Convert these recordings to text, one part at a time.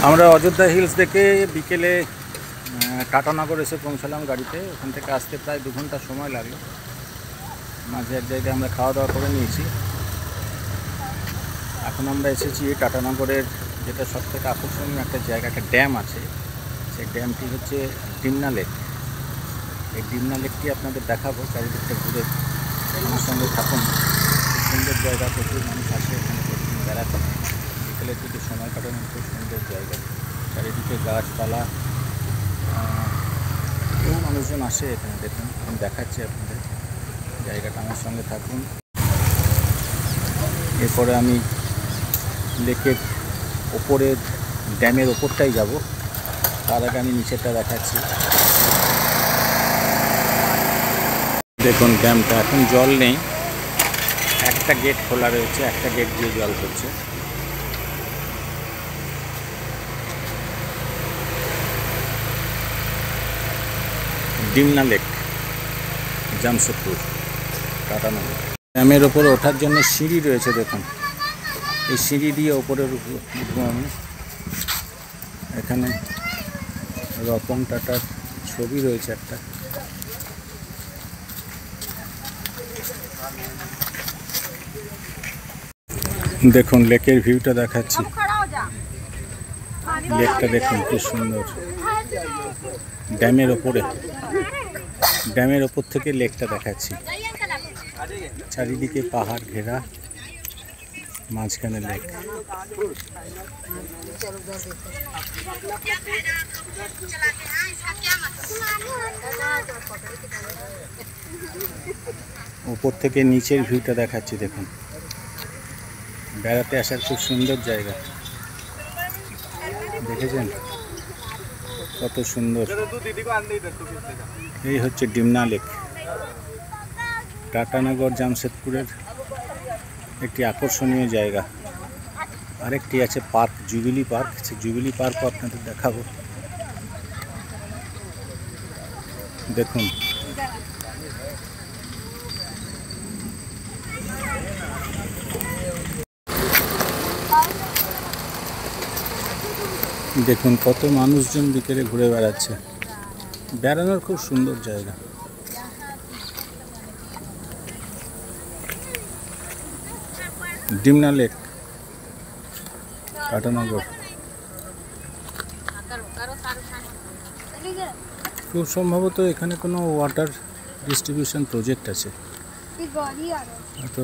আমরা অযোধ্যা হিলস দেখে বিকেলে টাটানগর এসে পৌঁছালাম গাড়িতে। ওখান থেকে আসতে প্রায় 2 ঘন্টা সময় লাগলো। মাঝে এক জায়গায় আমরা খাওয়া দাওয়া করে নিয়েছি। এখন আমরা এসেছি টাটানগরের যেটা সবথেকে আকর্ষণীয় একটা জায়গা, একটা ড্যাম আছে। সেই ড্যামটি হচ্ছে ডিমনা লেক। এই ডিমনা লেকটি আপনাদের দেখাবো, চারিদিকটা ঘুরে আমার সঙ্গে থাকুন। খুব সুন্দর জায়গা, প্রচুর মানুষ আসে এখানে প্রতিদিন বেড়াতে। বিকেলের দিকে সময় কাটানোর খুব সুন্দর জায়গা, চারিদিকে গাছপালা, বহু মানুষজন আসে এখানে। দেখুন, আমি দেখাচ্ছি আপনাদের জায়গাটা, আমার সঙ্গে থাকুন। এরপরে আমি লেকের ওপরের ড্যামের ওপরটাই যাব, তার আগে আমি নিচেরটা দেখাচ্ছি। দেখুন ড্যামটা, এখন জল নেই, একটা গেট খোলা রয়েছে, একটা গেট দিয়ে জল পড়ছে। ডিমনা লেক, জামশেদপুর, টাটানগর। ড্যামের ওপরে ওঠার জন্য সিঁড়ি রয়েছে। দেখুন, এই সিঁড়ি দিয়ে ওপরে উঠবো আমি। এখানে রতন টাটার ছবি রয়েছে একটা। দেখুন লেকের ভিউটা দেখাচ্ছি। লেকটা দেখুন কি সুন্দর, ড্যামের ওপরে, ড্যামের ওপর থেকে লেকটা দেখাচ্ছি। চারিদিকে পাহাড় ঘেরা, মাঝখানে লেক। উপর থেকে নিচের ভিউটা দেখাচ্ছি। দেখুন, বেড়াতে আসার খুব সুন্দর জায়গা, দেখেছেন কত সুন্দর। এই হচ্ছে ডিমনা লেক, টাটানগর জামশেদপুরের একটি আকর্ষণীয় জায়গা। আরেকটি আছে পার্ক, জুবিলি পার্ক। সেই জুবিলি পার্কও আপনাদের দেখাবো। দেখুন, দেখুন কত মানুষজন বিকেলে ঘুরে বেড়াচ্ছে। বেড়ানোর খুব সুন্দর জায়গা। ডিমনা লেক, টাটানগর। খুব সম্ভবত এখানে কোনো ওয়াটার ডিস্ট্রিবিউশন প্রজেক্ট আছে, তো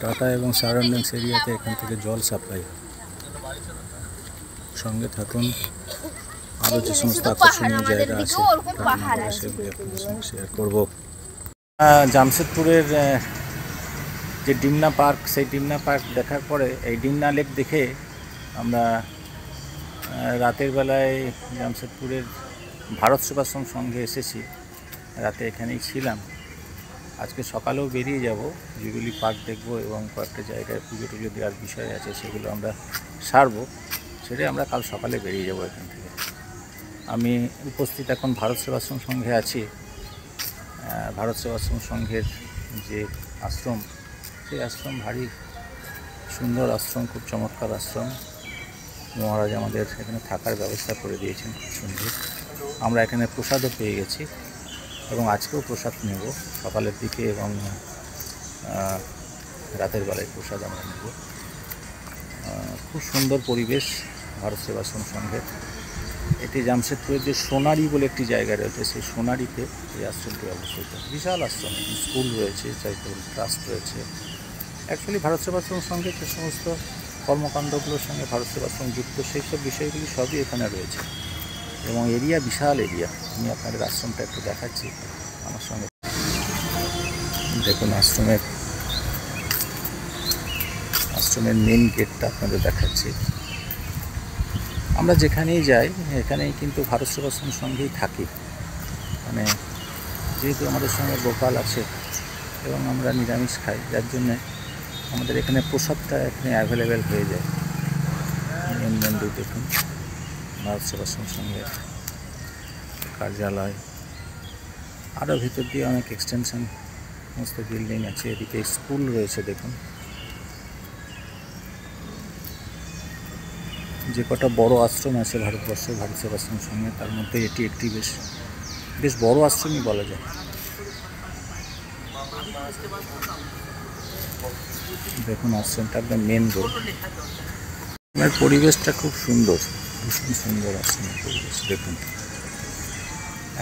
টাটা এবং সারাউন্ডিংস এরিয়াতে এখান থেকে জল সাপ্লাই। সঙ্গে থাকুন, আরও যে সমস্ত আকর্ষণীয় জায়গা আছে সেগুলি আপনাদের সঙ্গে শেয়ার করব। জামশেদপুরের যে ডিমনা পার্ক, সেই ডিমনা পার্ক দেখার পরে এই ডিমনা লেক দেখে আমরা রাতের বেলায় জামশেদপুরের ভারত সেবাশ্রম সংঘে এসেছি। রাতে এখানেই ছিলাম। আজকে সকালেও বেরিয়ে যাব, জুবিলি পার্ক দেখব এবং কয়েকটা জায়গায় পুজো টুজো দেওয়ার বিষয় আছে, সেগুলো আমরা সারবো। সেটাই আমরা কাল সকালে বেরিয়ে যাব এখান থেকে। আমি উপস্থিত এখন ভারত সেবাশ্রম সংঘে আছি। ভারত সেবাশ্রম সংঘের যে আশ্রম, সেই আশ্রম ভারী সুন্দর আশ্রম, খুব চমৎকার আশ্রম। মহারাজ আমাদের এখানে থাকার ব্যবস্থা করে দিয়েছেন, খুব সুন্দর। আমরা এখানে প্রসাদও পেয়ে গেছি এবং আজকেও প্রসাদ নেব সকালের দিকে এবং রাতের বেলায় প্রসাদ আমরা নেব। খুব সুন্দর পরিবেশ ভারত সেবাশ্রম সংঘের। এটি জামশেদপুরের যে সোনারি বলে একটি জায়গা রয়েছে, সেই সোনারিতে এই আশ্রমটি অবস্থিত। বিশাল আশ্রম, স্কুল রয়েছে, চ্যারিটেবল ট্রাস্ট রয়েছে। অ্যাকচুয়ালি ভারত সেবাশ্রম সংঘের যে সমস্ত কর্মকাণ্ডগুলোর সঙ্গে ভারত সেবাশ্রম যুক্ত, সেই সব বিষয়গুলি সবই এখানে রয়েছে এবং এরিয়া বিশাল এরিয়া। আমি আপনাদের আশ্রমটা একটু দেখাচ্ছি আমার সঙ্গে। দেখুন আশ্রমের মেন গেটটা আপনাদের দেখাচ্ছি। আমরা যেখানেই যাই এখানেই কিন্তু ভারত সেবাশ্রম সংঘেই থাকি। মানে যেহেতু আমাদের সঙ্গে গোপাল আছে এবং আমরা নিরামিষ খাই, যার জন্যে আমাদের এখানে প্রসাদটা এখানে অ্যাভেলেবেল হয়ে যায়। মেন মন্দির দেখুন, ভারত সেবাশ্রম সংঘের কার্যালয়। আরও ভিতর দিয়ে অনেক এক্সটেনশন সমস্ত বিল্ডিং আছে। এদিকে স্কুল রয়েছে। দেখুন যে কটা বড় আশ্রম আছে ভারতবর্ষে ভারত সেবাশ্রম সঙ্গে, তার মধ্যে এটি একটি বেশ বড় আশ্রমই বলা যায়। দেখুন আশ্রমটা একদম মেন রোড। পরিবেশটা খুব সুন্দর, ভীষণ সুন্দর আশ্রমের পরিবেশ। দেখুন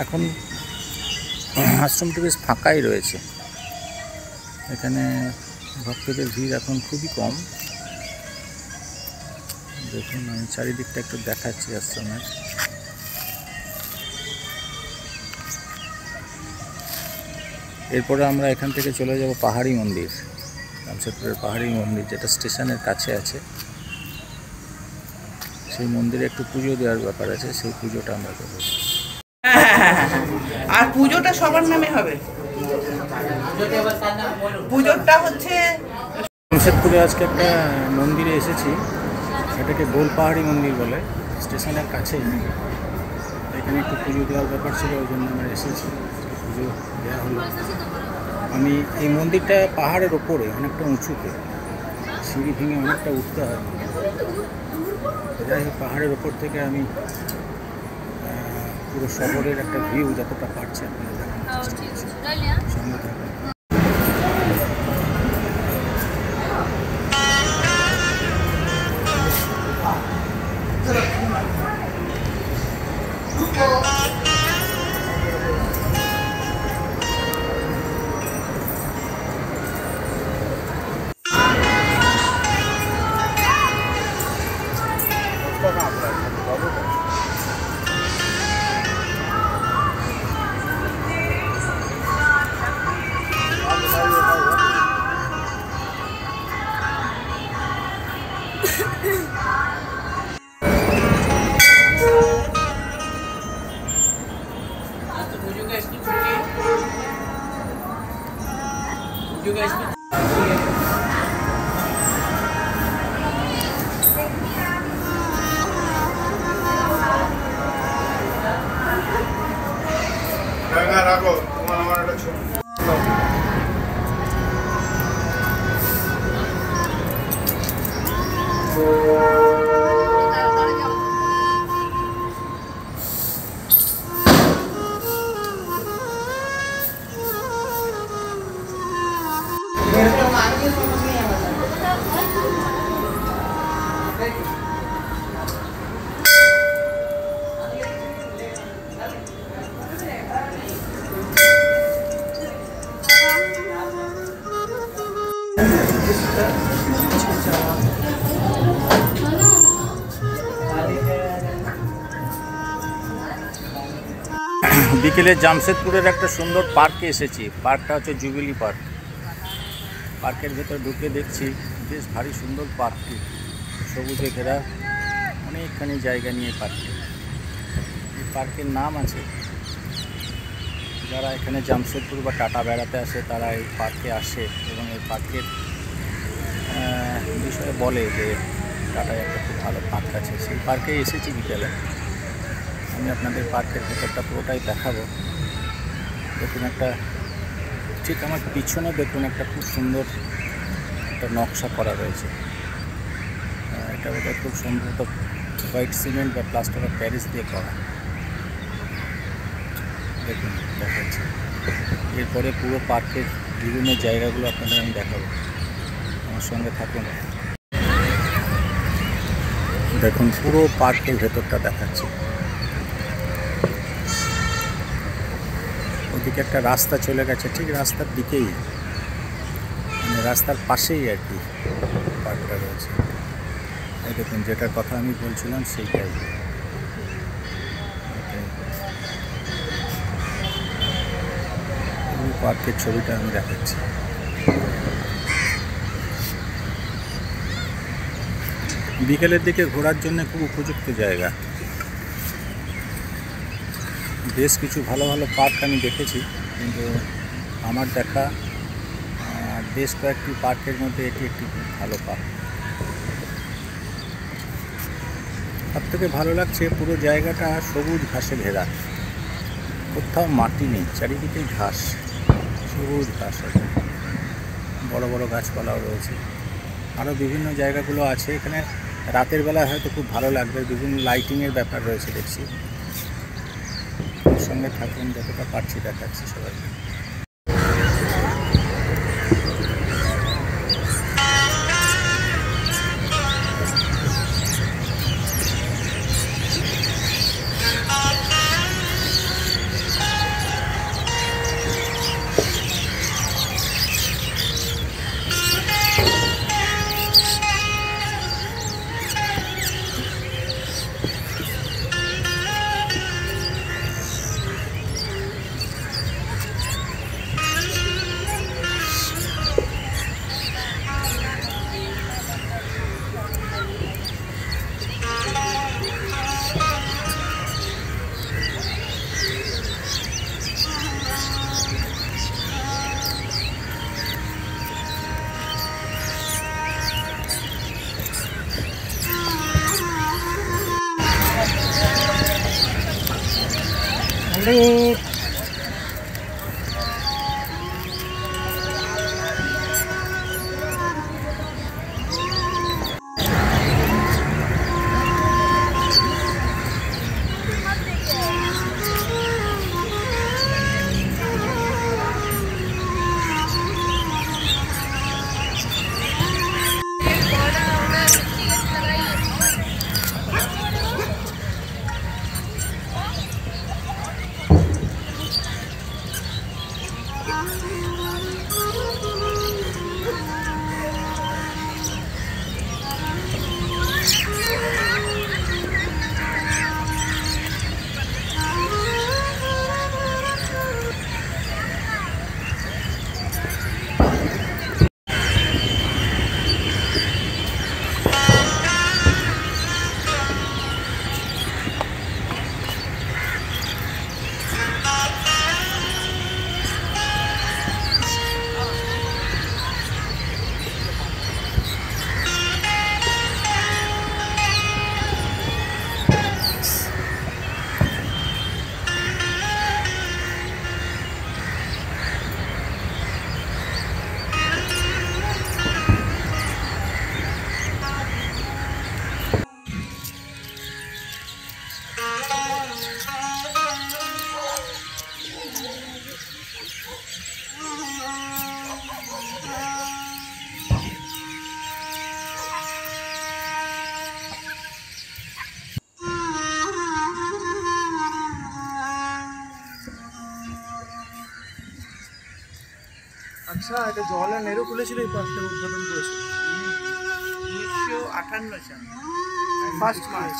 এখন আশ্রমটি বেশ ফাঁকাই রয়েছে, এখানে ভক্তদের ভিড় এখন খুবই কম। দেখুন আমি চারিদিকটা একটু দেখাচ্ছি আশ্রমের। এরপরে আমরা এখান থেকে চলে যাব পাহাড়ি মন্দির, জামশেদপুরের পাহাড়ি মন্দির, যেটা স্টেশনের কাছে আছে। সেই মন্দিরে একটু পুজো দেওয়ার ব্যাপার আছে, সেই পুজোটা আমরা করবো। আর পুজোটা সবার নামে হবে। পুজোটা হচ্ছে জামশেদপুরে আজকে একটা মন্দিরে এসেছি, এটাকে গোল পাহাড়ি মন্দির বলে, স্টেশনের কাছেই। এখানে একটু পুজো দেওয়ার ব্যাপার ছিল, ওই জন্য আমরা এসেছি, পুজো দেওয়া হলো। আমি এই মন্দিরটা পাহাড়ের ওপরে অনেকটা উঁচুতে, সিঁড়ি ভেঙে অনেকটা উঠতে হয়। যাই হোক, পাহাড়ের ওপর থেকে আমি পুরো শহরের একটা ভিউ যতটা পারছি আপনারা দেখানোর চেষ্টা করছি। সঙ্গে থাকবেন। রাখো তোমার আমার একটা ছবি। বিকেলে জামশেদপুরের একটা সুন্দর পার্কে এসেছি। পার্কটা হচ্ছে জুবিলি পার্ক। পার্কের ভেতর ঢুকে দেখছি বেশ ভারী সুন্দর পার্কটি, সবুজে ঘেরা, অনেকখানি জায়গা নিয়ে পার্কটি। এই পার্কের নাম আছে, যারা এখানে জামশেদপুর বা টাটা বেড়াতে আসে তারা এই পার্কে আসে এবং এই পার্কের বিষয়ে বলে যে টাটায় একটা খুব ভালো পার্ক আছে। সেই পার্কে এসেছি বিকেলে। আমি আপনাদের পার্কের ভেতরটা পুরোটাই দেখাবো। দেখুন একটা, ঠিক আমার পিছনে দেখুন একটা খুব সুন্দর একটা নকশা করা রয়েছে। এটা বোধহয় খুব সম্ভবত হোয়াইট সিমেন্ট বা প্লাস্টার অফ প্যারিস দিয়ে করা। দেখুন দেখাচ্ছি। এরপরে পুরো পার্কের বিভিন্ন জায়গাগুলো আপনাদের আমি দেখাবো, আমার সঙ্গে থাকুন। দেখুন পুরো পার্কের ভেতরটা দেখাচ্ছি। ওদিকে একটা রাস্তা চলে গেছে, ঠিক রাস্তার দিকেই, মানে রাস্তার পাশেই আর কি পার্কটা রয়েছে। এই দেখুন যেটার কথা আমি বলছিলাম সেইটাই। পার্কের ছবিটা আমি দেখাচ্ছি। বিকেলের দিকে ঘোরার জন্য খুব উপযুক্ত জায়গা। বেশ কিছু ভালো ভালো পার্ক আমি দেখেছি, কিন্তু আমার দেখা বেশ কয়েকটি পার্কের মধ্যে এটি একটি ভালো পার্ক। সবথেকে ভালো লাগছে পুরো জায়গাটা সবুজ ঘাসে ঘেরা, কোথাও মাটি নেই, চারিদিকেই ঘাস, সবুজ ঘাস আছে, বড় বড় গাছপালাও রয়েছে। আরও বিভিন্ন জায়গাগুলো আছে, এখানে রাতের বেলা হয়তো খুব ভালো লাগবে, বিভিন্ন লাইটিংয়ের ব্যাপার রয়েছে দেখছি। সঙ্গে থাকুন, যতটা পারছি দেখাচ্ছি সবাইকে। আচ্ছা, এটা জওয়াহরলাল নেহরু খুলেছিল এই পার্কটা, উদ্বোধন করেছিল 1958 সালে 1 মার্চ।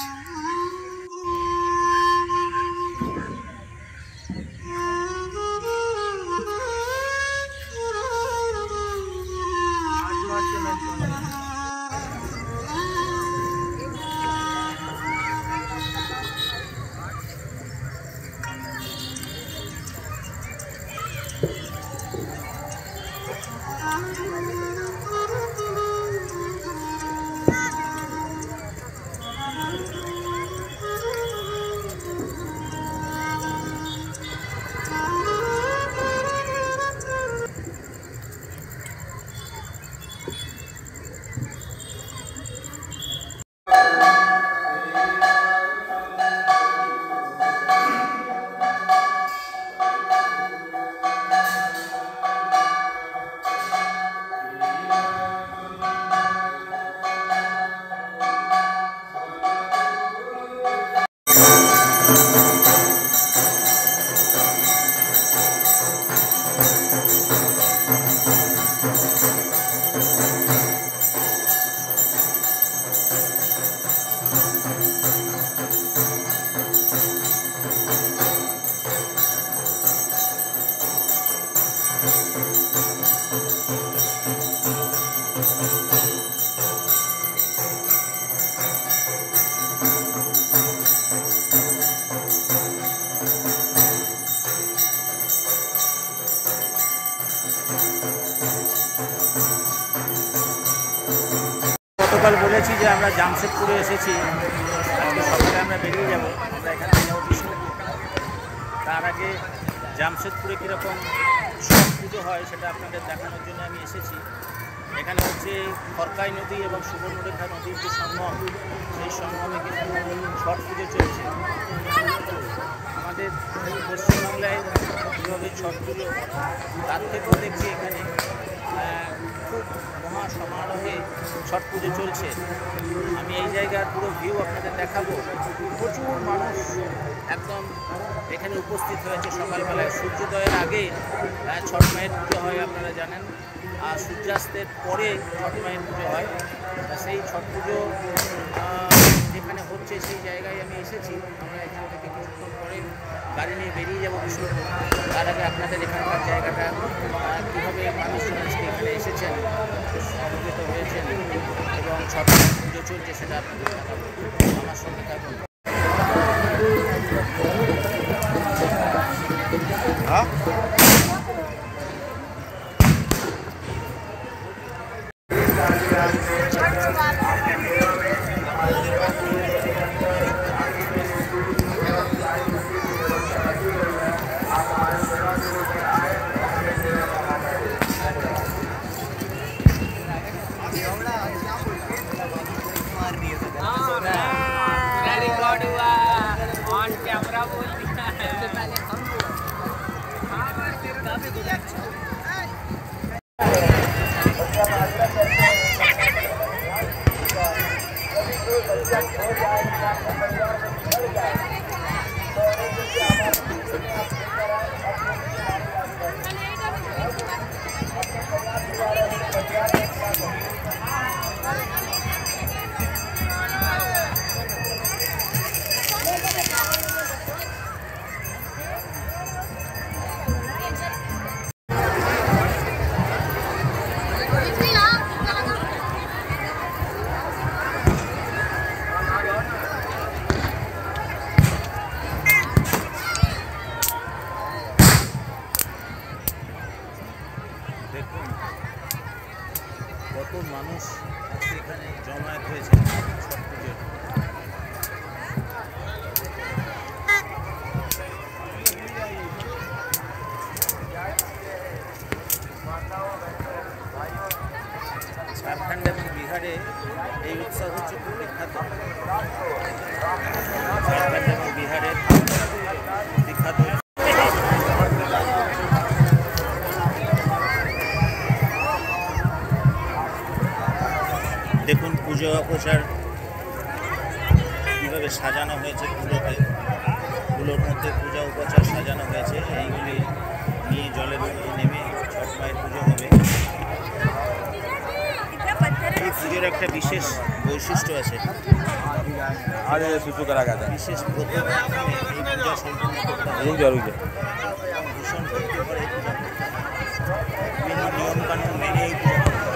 গতকাল বলেছি যে আমরা জামশেদপুরে এসেছি, আজকে সকালে আমরা বেরিয়ে যাব। আমরা এখানে তার আগে জামশেদপুরে কীরকম ছট পুজো হয় সেটা আপনাদের দেখানোর জন্য আমি এসেছি। এখানে হচ্ছে খড়কাই নদী এবং সুবর্ণরেখা নদীর যে সঙ্গম, সেই সঙ্গমে কিন্তু ছট পুজো চলছে। আমাদের পশ্চিমবাংলায় কীভাবে ছট পুজো, তার থেকেও দেখছি এখানে খুব মহা সমারোহে ছট পুজো চলছে। আমি এই জায়গার পুরো ভিউ আপনাদের দেখাবো। প্রচুর মানুষ একদম এখানে উপস্থিত হয়েছে সকালবেলায়। সূর্যোদয়ের আগে ছট মায়ের পুজো হয়, আপনারা জানেন, আর সূর্যাস্তের পরে ছট মায়ের পুজো হয়। সেই ছট পুজো যেখানে হচ্ছে সেই জায়গায় আমি এসেছি। আমরা এখান থেকে কিছুক্ষণ পরে গাড়ি নিয়ে বেরিয়ে যাবো বিষ্ণুপুর। তার আগে আপনাদের এখানকার জায়গাটা কীভাবে মানুষজন আজকে এখানে এসেছেন, সমবেত হয়েছেন এবং ছট পুজো চলছে সেটা আপনাদের দেখাবো। আমার সঙ্গে থাকুন। ऑन कैमरा बोल दिया है। पहले हम দেখুন কত মানুষ এখানে জমায়েত হয়েছে ছট পুজোর। ঝাড়খণ্ড এবং বিহারে এই উৎসব হচ্ছে খুব বিখ্যাত। ঝাড়খণ্ড এবং বিহারের বিখ্যাত। দেখুন পুজো প্রচার কীভাবে সাজানো হয়েছে। ফুলোর মধ্যে পূজা উপচার সাজানো হয়েছে। এইগুলি নিয়ে জলের মধ্যে নেমে ছট মায়ের পুজো হবে। এই পুজোর একটা বিশেষ বৈশিষ্ট্য আছে, বিশেষ প্রথম এই পূজা সম্পন্ন করতে হয়। ভীষণ ভক্তি করে এই পূজা করতে হয়। বিভিন্ন নিয়মকানুন মেনে এই পূজা করতে হয়।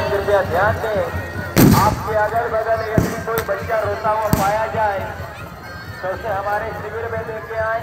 कृपया ध्यान दें, आपके अगल बगल यदि कोई बच्चा रोता हुआ पाया जाए तो उसे हमारे शिविर में लेके आए।